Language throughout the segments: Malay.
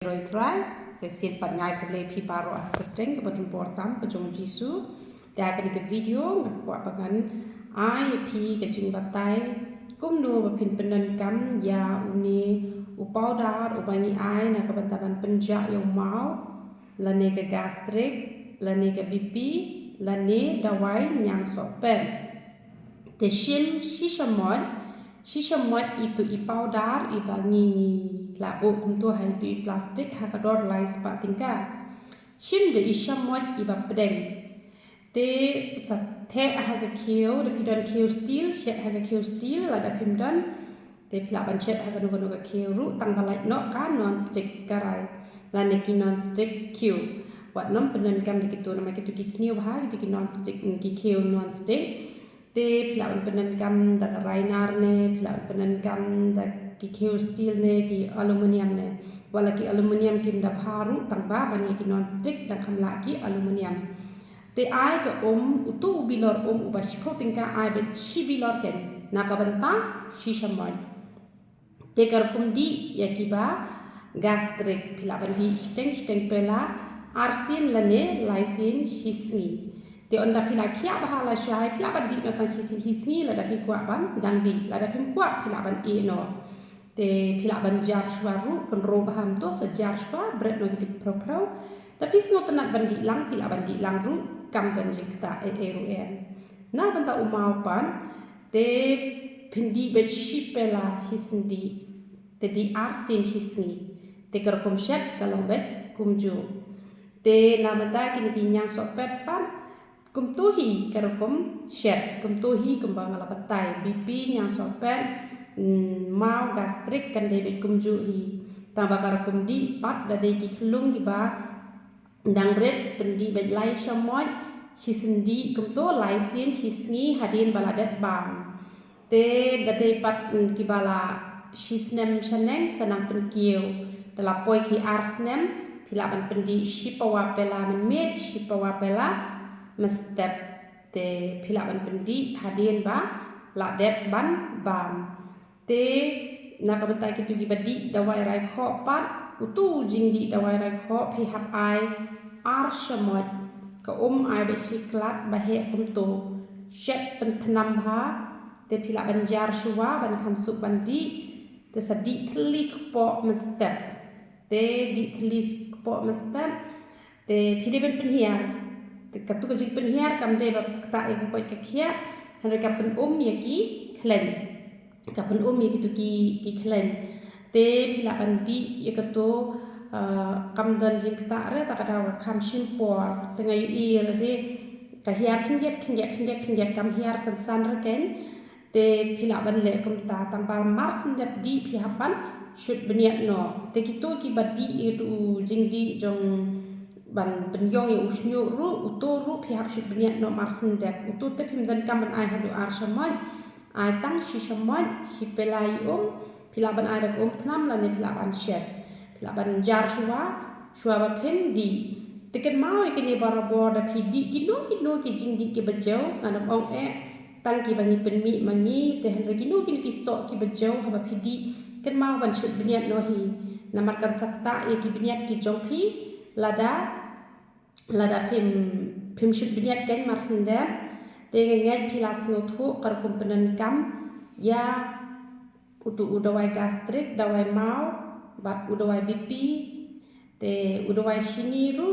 rồi try sẽ xin bạn ngay không lấy phi baro cái trend cái bottom portam cái trong jisu đã cái video của bạn anh ai phi cái chung batai cũng nu và pin penan cam ya uni upau dar ubani ai na cái bantaban penja yang mau là nè cái gastric là nè cái bp là nè dawai yang sopen te shishamot itu ipau dar ibangi labo kumtu hai tu plastik hakador lai spa tingka shim de ishamot iba pedeng te sathe haga kieu de pidon kieu steel shet haga kieu steel la da pimdon te pila ban shet haga no ga kieu ru tang balai no ka non stick karai la ne ki non stick kieu wat nom penen kam de kitu nama kitu kisniu ha kitu ki non stick ki kieu non stick te pila ban penen kam da rainar ne pila penen kam da ki kieu steel ne ki aluminium ne wala ki aluminium kim da pharu tang ba ban ki non stick da khamla ki aluminium te ai ka utu bilor ubashi tingka ai bet shi bilor ken nakabanta shishamai te karkum di yakiba gastric pila bandi steng pela arsin lane lysin hisni te onda pila kia bahala shai pila bandi no tang hisni la da pikwa ban dang di la da pimkwa pila ban e no te pila ban jar shwaru kon ro baham to sa jar shwa bread no gitu pro tapi semua tenat bandi lang pila bandi lang ru kam ton jing kita eruen na banta umau pan te pindi bet shipela hisndi te di arsin hisni te kerkom shet kalong bet kumju te na banta kini kinyang sopet pan kumtuhi kerkom shet kumtuhi kumbang ala patai bp nyang sopet mau gastrik kan debit kumju hi tambah kerkom di pat dade ki klung di ba dang red pendi bedlai shamot hisendi kumto laisin hisni hadin baladet bam te dade pat kibala shisnem shaneng sanang penkieu dalapoi ki arsnem pilaban pendi shipawa pela med shipawa pela mestep te pilaban pendi hadin ba ladet ban bam te nakabentai kitu gibadi dawai rai kho pat utu jingdi dawai rai kho phihap ai arshamot ka ai be shiklat bahe kumto shet pentnam ha te phila banjar shuwa ban kham suk bandi te sadi thli po mestep te di thli po mestep te phide ben penhiar te katu ka jing penhiar kam de ba ta e ko ka khia hande ka pen yaki khlen ka pen yaki tu ki khlen te phila bandi yakato kam dan jing ta re ta kada kam shimpor tengah yu i rade ka hiar khindiat kam hiar kan san reken te phila ban le kum ta tampal mars ndep di phihapan shoot beniat no te kitu ki badi itu jing di jong ban penyong yu usnyu ru uto ru phihap shoot beniat no mars ndep utu te phim dan kam ban ai hadu arshamon ai tang shishamon shipelai phila ban ai dak thnam la ne phila ban shet laban jar shua ba pen di tiket mau ikini barabor da pidi kino ki jingdi ki bejau anam ong tang ki bangi penmi mangi te henre kino ki sok ki bejau haba pidi ken mau ban shut beniat no hi namarkan sakta ya ki beniat ki jongpi lada pim shut beniat ken marsendem te nget pilas ngothu karkum penan kam ya utu udawai gastrik dawai mau bat udawai BP te udawai shini ru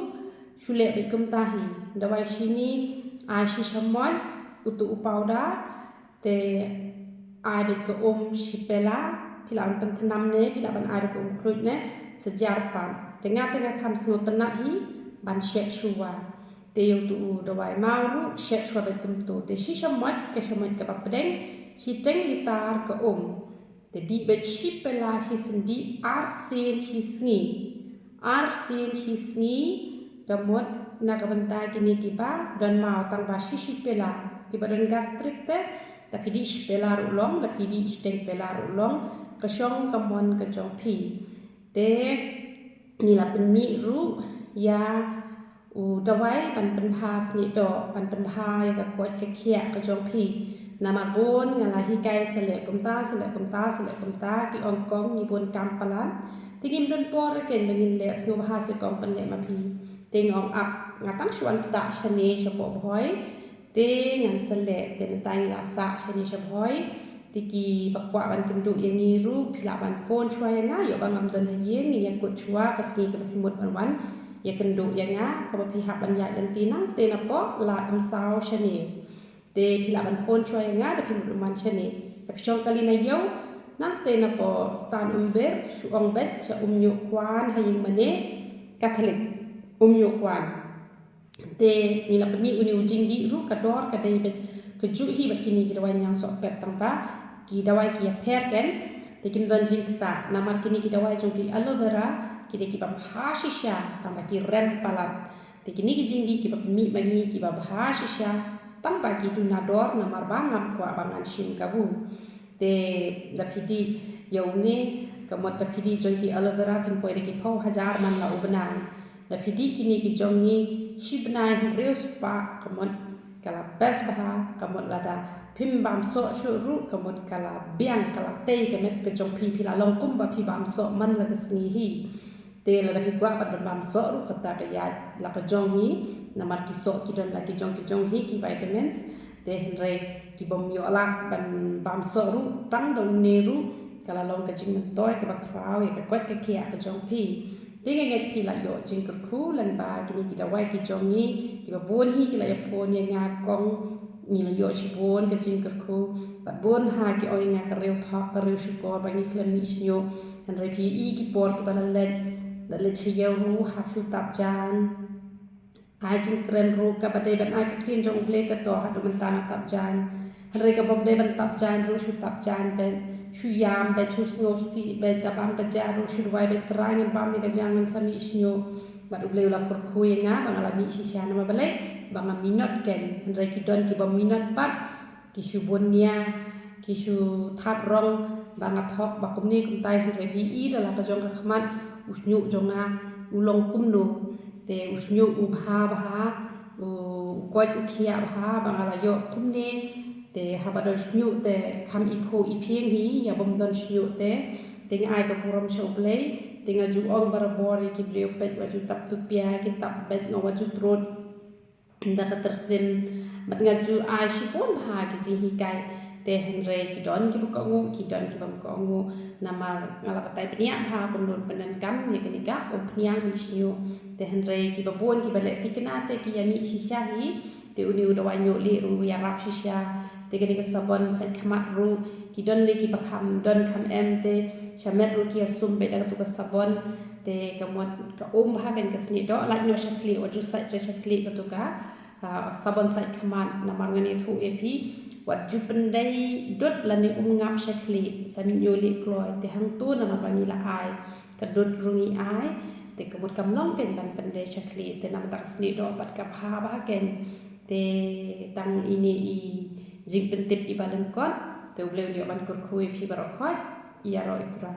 shule bikum tahi dawai shini ashi shamon utu upauda te ai bit ko shipela pilan pentnam ne pilan ai ko krut ne sejar pan tengah kham sngot tanat hi ban shet shuwa te utu udawai mau ru shet shuwa bikum to te shishamot ke shamot ke papdeng hiteng litar ko te di bet shipela hisendi arsin hisni tamot nakabanta kini kiba dan mau tang ba shipela kiba dan gastrik te tapi di shipela rulong tapi di steng pela rulong kesyong kamon kejong pi te nila penmi ru ya dawai pan penphas ni do pan penpha ya ka kot ke khia kejong pi Nomor bon ngalah hikai selek kumta ki ongkong ni bon kampalan tingim don por ken bengin le snu bahasa kong penle mapi ting ong ap ngatang shwan sa shane shapo boy te ngan selek te mentai la sa shane shaboy tiki bakwa ban kenduk yang ngiru pila ban phone chua yang yo bang am don haye ni yang kut chua kasni ke pimut ban ya kenduk yang ka pihak ban ya dan tinang te napo la am sao shane te pila ban phone chua yang da pimut man shane tapi chong kali na yo nak te napo stan umber shu ong bet sha nyu kwan haying mane Catholic nyu kwan te ni la pemi uni ujing di ru kador kadai bet keju hi bat kini kidawai yang sok pet tangpa kidawai ki per ken te kim don jing ta namar kini kidawai jong ki aloe vera kide ki ba phasisha tamba ki rem palat te kini ki jing di ki ba pemi bangi ki ba phasisha tamba ki tu nador namar bangam kwa bangan shim kabu te da pidi yaune kamot da pidi jong ki aloe vera pin poi de ki phau hajar man la ubnai da pidi kini ki jong ni shibnai reus pa kamot kala bes baha kamot lada pim bam so shuru kamot kala biang kala te kemet ke jong pi la long kum ba pi bam so man la kesni hi te lada pi gwa pat bam so ru kata ka ya la ka jong hi namar ki so ki don la ki jong hi ki vitamins te henre ki bom yo la ban bam so ru tang dong ne ru kala long ka jing man toy ka ba krau ya ka kwat ka kia ka jong pi Tinga nget pi la yo jing kurku lan ba kini kita wai ki jongi ki ba bon hi ki la phone ya nga kong ni la yo chi bon ka jing kurku bat bon ha ki oi nga ka reu thak ka reu shukor ba ni khlam mi snyo han re pi I ki por ki ba la le chi yo ru ha shu tap jan ai jing kren ru ka ba dei ban ai ka tin jong ble ka to ha do man tap jan han re ka bom dei ban tap jan ru shu tap jan ben shu yam bet shu snop si bet dabam ka jaru shu wai bet trai ngam bam ni ka jangan sami isnyo bat uble ulang kurku yang bang ala mi sisya nama balai bang minot ken hendrai ki don ki bam minot pat ki shu bonia ki shu that rong bang athok bakum ni kum tai hendrai bi I dala ka jong ka khmat usnyu jonga ulong kum no te usnyu u bha u koi u khia bha bang ala yo kum ni te habadon snyu te kham ipho ipheng hi ya bom don snyu te ting ai ka puram shoplay tinga ju ong barabori ki breu pet waju tap tu pia ki tap bet ngo waju trot nda ka tersim mat nga ju ai shipon bha ki ji hi kai te henre ki don ki ko ngu ki don ki bam ko ngu namar ngala patai pnia bha kom don penan kam ni ka ni ka om pnia mi snyu te henre ki babon ki bale tikna te ki yami shisha hi te uni udawa nyo li ru ya rap shisha te ka ni ka sabon set khamat ru ki don le ki pakham don kham em te shamet ru ki asum be da tu ka sabon te kamot ka bha kan ka sni do la no shakli waju sai re shakli ka tu ka sabon sai khamat namar ngani thu epi waju pendai dot la ni ngam shakli sami nyoli kloi te hang tu namar bani la ai ka dot rungi ai te kamot kam long ken ban pendai shakli te nam tak sni do pat ka pha ba ken te tang ini I jing pentip I balan kot te uble ban kurkui pi barokot ia ro itra